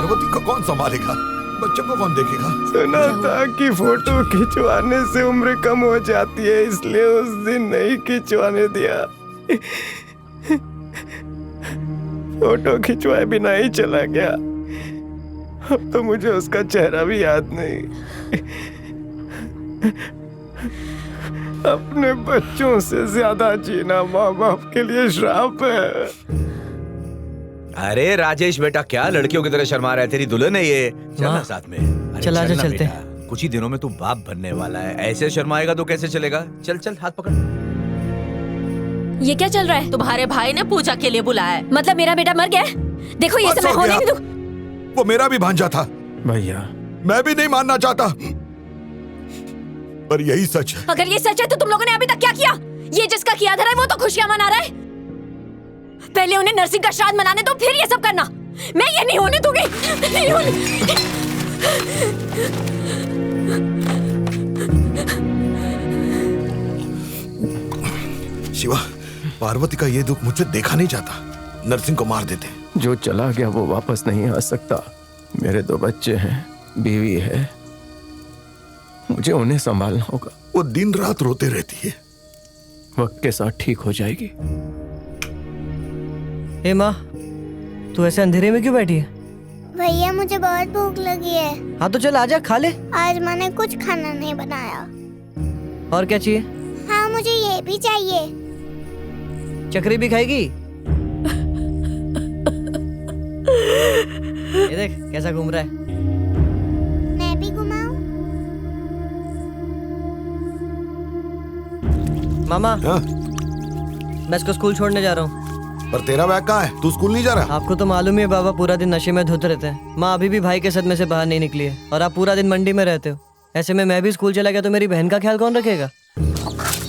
पार्वती को कौन संभालेगा? बच्चों को कौन देखेगा? सुना था कि फोटो खिंचवाने से उम्र कम हो जाती है, इसलिए उस दिन नहीं खिंचवाने दिया। फोटो खिंचवाए बिना ही चला गया। अब तो मुझे उसका चेहरा भी याद नहीं। अपने बच्चों से ज्यादा जीना माँ बाप के लिए श्राप है। अरे राजेश बेटा, क्या लड़कियों की तरह शर्मा रहा है? तेरी दुल्हन है ये। चलना साथ में। अरे चल आजा, चलते बेटा, कुछ ही दिनों में तू बाप बनने वाला है। ऐसे शर्माएगा तो कैसे चलेगा? चल चल, हाथ पकड़। ये क्या चल रहा है? तुम्हारे भाई ने पूजा के लिए बुलाया है। मतलब मेरा बेटा मर गया है? देखो ये सब मैं होने नहीं दूं। वो मेरा भी भांजा था भैया। मैं भी नहीं मानना चाहता, पर यही सच है। अगर ये सच है तो तुम लोगों ने अभी तक क्या किया? ये जिसका किया धरा है वो तो खुशियां मना रहा है। पहले उन्हें नरसिंह का श्राद्ध मनाने दो, फिर ये सब करना। मैं ये नहीं होने दूंगी। नहीं होने। शिवा, पार्वती का ये दुख मुझसे देखा नहीं जाता। नरसिंह को मार देते। जो चला गया वो वापस नहीं आ सकता। मेरे 2 बच्चे हैं, बीवी है, मुझे उन्हें संभालना होगा। वो दिन रात रोते रहती है। वक्त के साथ ठीक हो जाएगी। ए माँ, तू ऐसे अंधेरे में क्यों बैठी है? भैया मुझे बहुत भूख लगी है। हाँ तो चल आजा, खा ले। आज मैंने कुछ खाना नहीं बनाया। और क्या चाहिए? हाँ मुझे ये भी चाहिए। चक्री भी खाएगी? ये देख कैसा घूम रहा है। मैं भी घुमाऊं? मामा, हाँ? मैं इसको स्कूल छोड़ने जा रहा हूँ। पर तेरा बैग कहाँ है? तू स्कूल नहीं जा रहा? आपको तो मालूम ही है बाबा, पूरा दिन नशे में धुत रहते हैं। माँ अभी भी भाई के सदमे से बाहर नहीं निकली है और आप पूरा दिन मंडी में रहते हो। ऐसे में मैं भी स्कूल चला गया तो मेरी बहन का ख्याल कौन रखेगा?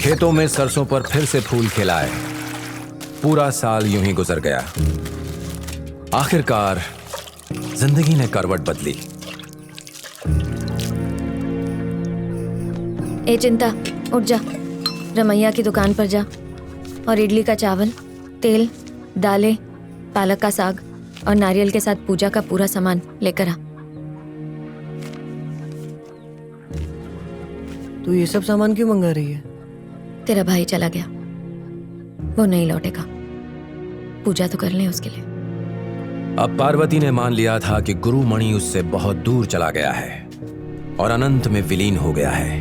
खेतों में सरसों पर फिर से फूल खिला है। पूरा साल यूं ही गुजर गया। आखिरकार जिंदगी ने करवट बदली। ए चिंता, उठ जा, रमैया की दुकान पर जा और इडली का चावल, तेल, दालें, पालक का साग और नारियल के साथ पूजा का पूरा सामान लेकर आ। तू ये सब सामान क्यों मंगा रही है? तेरा भाई चला गया, वो नहीं लौटेगा। पूजा तो कर ले उसके लिए। अब पार्वती ने मान लिया था कि गुरुमणि उससे बहुत दूर चला गया है और अनंत में विलीन हो गया है।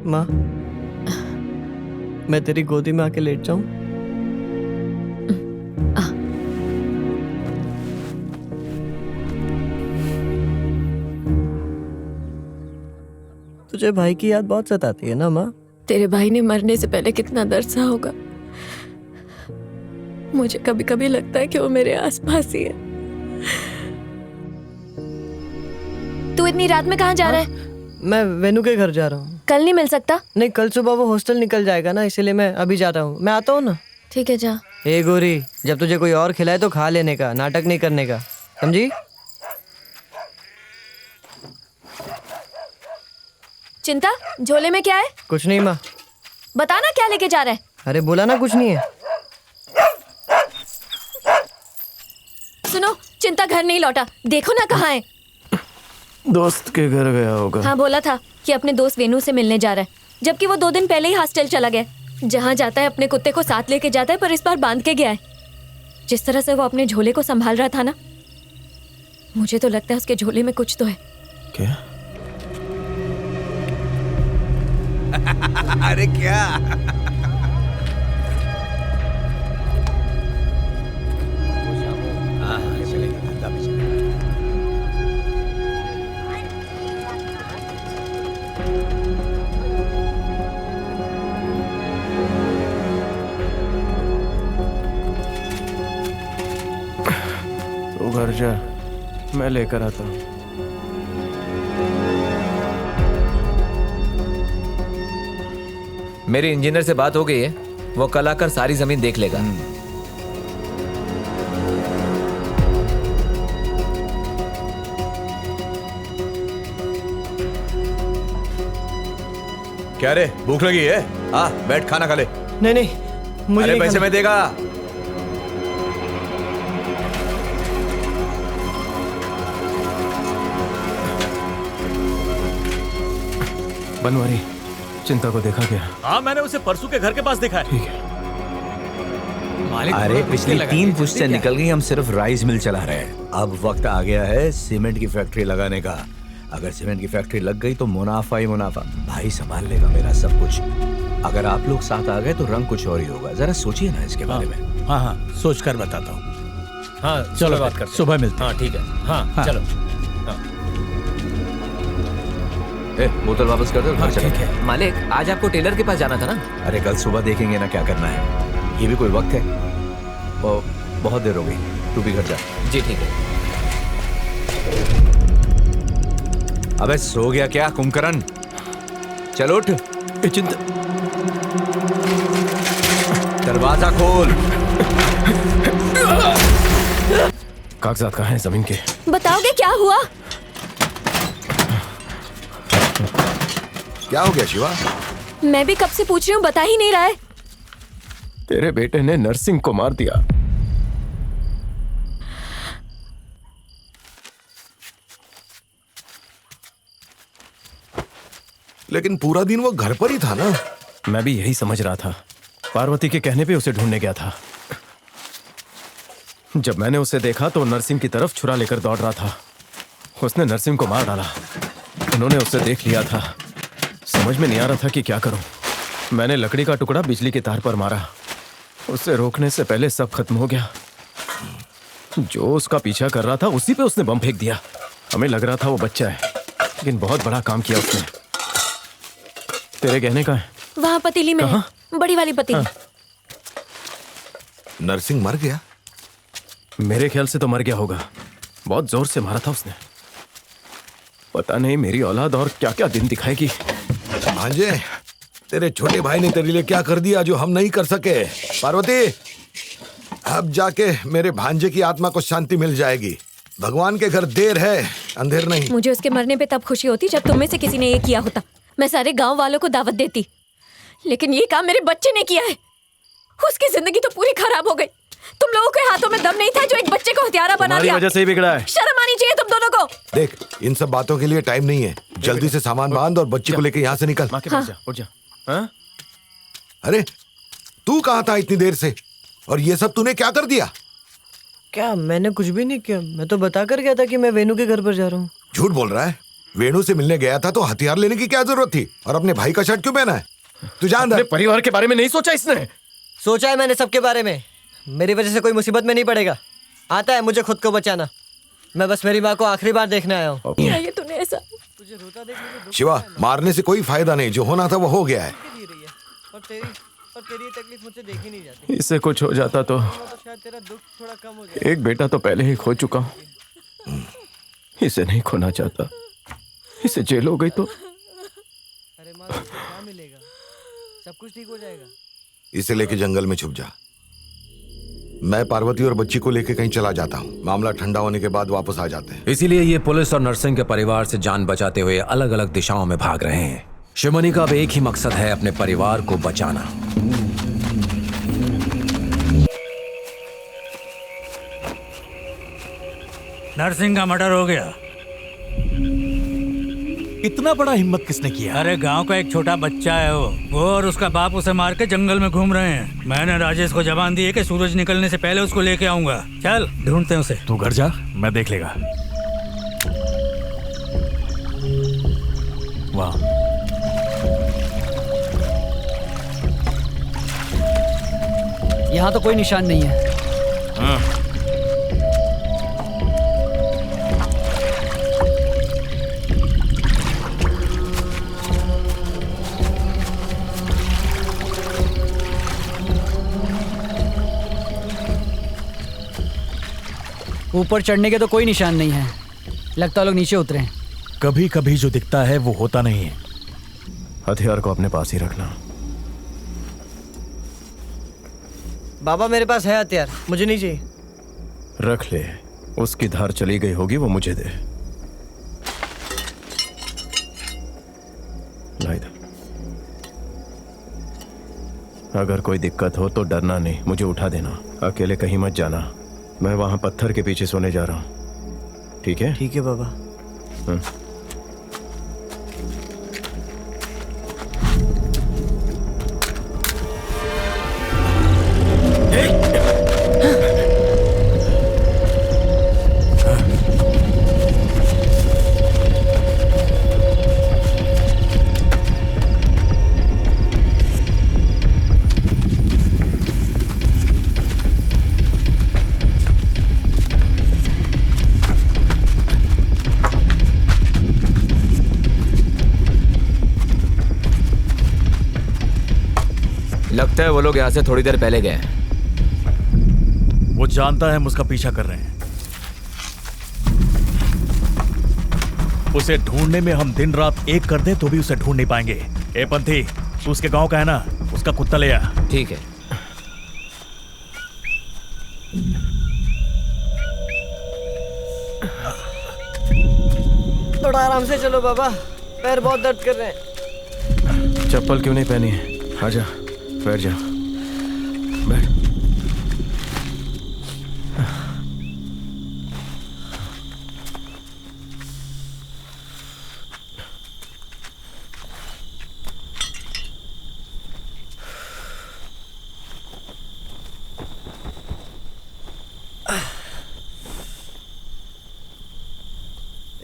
माँ, मैं तेरी गोदी में आके लेट जाऊं? तुझे भाई की याद बहुत सताती है ना माँ? तेरे भाई ने मरने से पहले कितना दर्द सहा होगा। मुझे कभी कभी लगता है कि वो मेरे आसपास ही है। तू इतनी रात में कहाँ जा रहा है? मैं वेनू के घर जा रहा हूँ। कल नहीं मिल सकता? नहीं, कल सुबह वो हॉस्टल निकल जाएगा ना, इसलिए मैं अभी जा रहा हूँ। मैं आता हूँ ना। ठीक है, जा। ए गोरी, जब तुझे कोई और खिलाए तो खा लेने का, नाटक नहीं करने का, समझी? चिंता, झोले में क्या है? कुछ नहीं माँ। बता ना क्या लेके जा रहा है? अरे बोला ना कुछ नहीं है। सुनो, चिंता घर नहीं लौटा, देखो ना कहाँ है। दोस्त के घर गया होगा। हाँ, बोला था कि अपने दोस्त वेनू से मिलने जा रहा है, जबकि वो 2 दिन पहले ही हॉस्टल चला गया। जहाँ जाता है अपने कुत्ते को साथ लेके जाता है, पर इस बार बांध के गया है। जिस तरह से वो अपने झोले को संभाल रहा था ना, मुझे तो लगता है उसके झोले में कुछ तो है। क्या? अरे क्या? हाँ चलेगा, धंधा भी चलेगा। तू घर जा, मैं लेकर आता हूँ। मेरे इंजीनियर से बात हो गई है, वो कल आकर सारी जमीन देख लेगा। क्या रे, भूख लगी है? हाँ बैठ, खाना खा ले। नहीं नहीं, मुझे अरे नहीं पैसे खाना। मैं देगा। बनवारी, चिंता को देखा क्या? हाँ, मैंने उसे परसों के घर के पास देखा है। ठीक है। अरे पिछली 3 पुश्तें निकल गई, हम सिर्फ राइस मिल चला रहे हैं। अब वक्त आ गया है सीमेंट की फैक्ट्री लगाने का। अगर सीमेंट की फैक्ट्री लग गई तो मुनाफा ही मुनाफा। भाई संभाल लेगा मेरा सब कुछ। अगर आप लोग साथ आ गए तो रंग कुछ और ही होगा। जरा सोचिए ना इसके बारे में। हाँ हाँ, सोच कर बताता हूँ। हाँ चलो बात करते हैं। सुबह मिलते हैं। हाँ ठीक है। हाँ चलो। बोतल वापस कर दो। हाँ ठीक है। मालिक, आज आपको टेलर के पास जाना था ना? अरे कल सुबह देखेंगे ना क्या करना है। ये भी कोई वक्त है? वो बहुत देर हो गई, तू भी घर जा। जी ठीक है। अबे सो गया क्या कुंभकर्ण? चल उठ। चिंता, दरवाजा खोल। कागजात कहाँ हैं जमीन के? बताओगे क्या हुआ? क्या हो गया शिवा? मैं भी कब से पूछ रही हूँ, बता ही नहीं रहा है। तेरे बेटे ने नरसिंह को मार दिया। लेकिन पूरा दिन वो घर पर ही था ना। मैं भी यही समझ रहा था। पार्वती के कहने पे उसे ढूंढने गया था। जब मैंने उसे देखा तो नरसिंह की तरफ छुरा लेकर दौड़ रहा था। उसने नरसिंह को मार डाला। उन्होंने उसे देख लिया था। समझ में नहीं आ रहा था कि क्या करूं। मैंने लकड़ी का टुकड़ा बिजली के तार पर मारा। उसे रोकने से पहले सब खत्म हो गया। जो उसका पीछा कर रहा था उसी पे उसने बम फेंक दिया। हमें लग रहा था वो बच्चा है, लेकिन बहुत बड़ा काम किया उसने। तेरे कहने का है? वहाँ पतीली में है, बड़ी वाली पतीली। नरसिंह मर गया? मेरे ख्याल से तो मर गया होगा। बहुत जोर से मारा था उसने। पता नहीं मेरी औलाद और क्या क्या दिन दिखाएगी। भांजे, तेरे छोटे भाई ने तेरे लिए क्या कर दिया जो हम नहीं कर सके। पार्वती, अब जाके मेरे भांजे की आत्मा को शांति मिल जाएगी। भगवान के घर देर है, अंधेर नहीं। मुझे उसके मरने पे तब खुशी होती जब तुम में से किसी ने ये किया होता। मैं सारे गांव वालों को दावत देती, लेकिन ये काम मेरे बच्चे ने किया है। उसकी जिंदगी तो पूरी खराब हो गई। तुम लोगों के हाथों में दम नहीं था जो एक बच्चे को हत्यारा बना दिया। वजह से ही बिगड़ा है। शर्म आनी चाहिए तुम दोनों को। देख, इन सब बातों के लिए टाइम नहीं है। जल्दी से सामान बांध और बच्ची को लेकर यहाँ से निकल। माँ के पास जा, उठ जा। हाँ? अरे तू कहाँ था इतनी देर से? और ये सब तूने क्या कर दिया? क्या? मैंने कुछ भी नहीं किया। मैं तो बता कर गया था कि मैं वेणु के घर पर जा रहा हूँ। झूठ बोल रहा है। वेणु से मिलने गया था तो हथियार लेने की क्या जरूरत थी? और अपने भाई का शर्ट क्यों पहना है? तू जान अपने परिवार के बारे में नहीं सोचा इसने? सोचा है मैंने सबके बारे में। मेरी वजह से कोई मुसीबत में नहीं पड़ेगा। आता है मुझे खुद को बचाना। मैं बस मेरी माँ को आखिरी बार देखने आया हूँ। ये तूने ऐसा। शिवा, मारने से कोई फायदा नहीं। जो होना था वो हो गया है। और तेरी तकलीफ मुझसे देखी नहीं जाती। इससे कुछ हो जाता तो शायद तेरा दुख थोड़ा कम हो जाए। एक बेटा तो पहले ही खो चुका हूँ। इसे नहीं खोना चाहता। इसे जेल हो गई तो अरे माँ, तुझे क्या मिलेगा? सब कुछ ठीक हो जाएगा। इसे लेके जंगल में छुप जा। मैं पार्वती और बच्ची को लेके कहीं चला जाता हूँ। मामला ठंडा होने के बाद वापस आ जाते हैं। इसीलिए ये पुलिस और नरसिंह के परिवार से जान बचाते हुए अलग अलग दिशाओं में भाग रहे हैं। शिवमणि का अब एक ही मकसद है, अपने परिवार को बचाना। नरसिंह का मर्डर हो गया। इतना बड़ा हिम्मत किसने किया? अरे गांव का एक छोटा बच्चा है वो और उसका बाप उसे मार के जंगल में घूम रहे हैं। मैंने राजेश को जबान दी है कि सूरज निकलने से पहले उसको लेके आऊंगा। चल ढूंढते हैं उसे। तू घर जा, मैं देख लेगा। वाह, यहाँ तो कोई निशान नहीं है। ऊपर चढ़ने के तो कोई निशान नहीं है। लगता लोग नीचे उतरे हैं। कभी कभी जो दिखता है वो होता नहीं है। हथियार को अपने पास ही रखना। बाबा मेरे पास है हथियार, मुझे नहीं चाहिए। रख ले। उसकी धार चली गई होगी, वो मुझे दे। ला इधर। अगर कोई दिक्कत हो तो डरना नहीं, मुझे उठा देना। अकेले कहीं मत जाना। मैं वहां पत्थर के पीछे सोने जा रहा हूं। ठीक है? ठीक है बाबा। लगता है वो लोग यहाँ से थोड़ी देर पहले गए। वो जानता है हम उसका पीछा कर रहे हैं। उसे ढूंढने में हम दिन रात एक कर दे तो भी उसे ढूंढ नहीं पाएंगे। ए पंथी, तू उसके गांव का है ना, उसका कुत्ता ले आ। ठीक है। थोड़ा आराम से चलो बाबा, पैर बहुत दर्द कर रहे हैं। चप्पल क्यों नहीं पहनी है? आजा, बैठ जा, बैठ।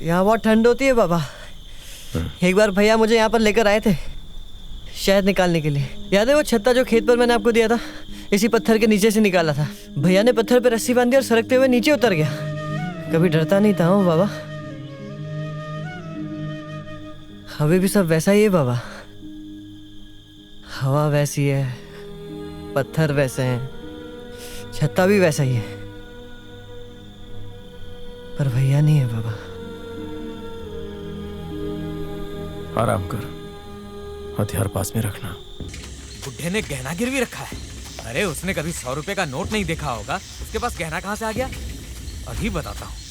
यहाँ बहुत ठंड होती है बाबा। एक बार भैया मुझे यहाँ पर लेकर आए थे शहद निकालने के लिए। याद है वो छत्ता जो खेत पर मैंने आपको दिया था? इसी पत्थर के नीचे से निकाला था। भैया ने पत्थर पे रस्सी बांधी और सरकते हुए नीचे उतर गया। कभी डरता नहीं था हूँ बाबा। अभी भी सब वैसा ही है बाबा। हवा वैसी है, पत्थर वैसे हैं, छत्ता भी वैसा ही है, पर भैया नहीं है बाबा। आराम कर, हथियार पास में रखना। बुड्ढे ने गहना गिरवी रखा है। अरे उसने कभी 100 रुपए का नोट नहीं देखा होगा, उसके पास गहना कहाँ से आ गया? अभी बताता हूँ।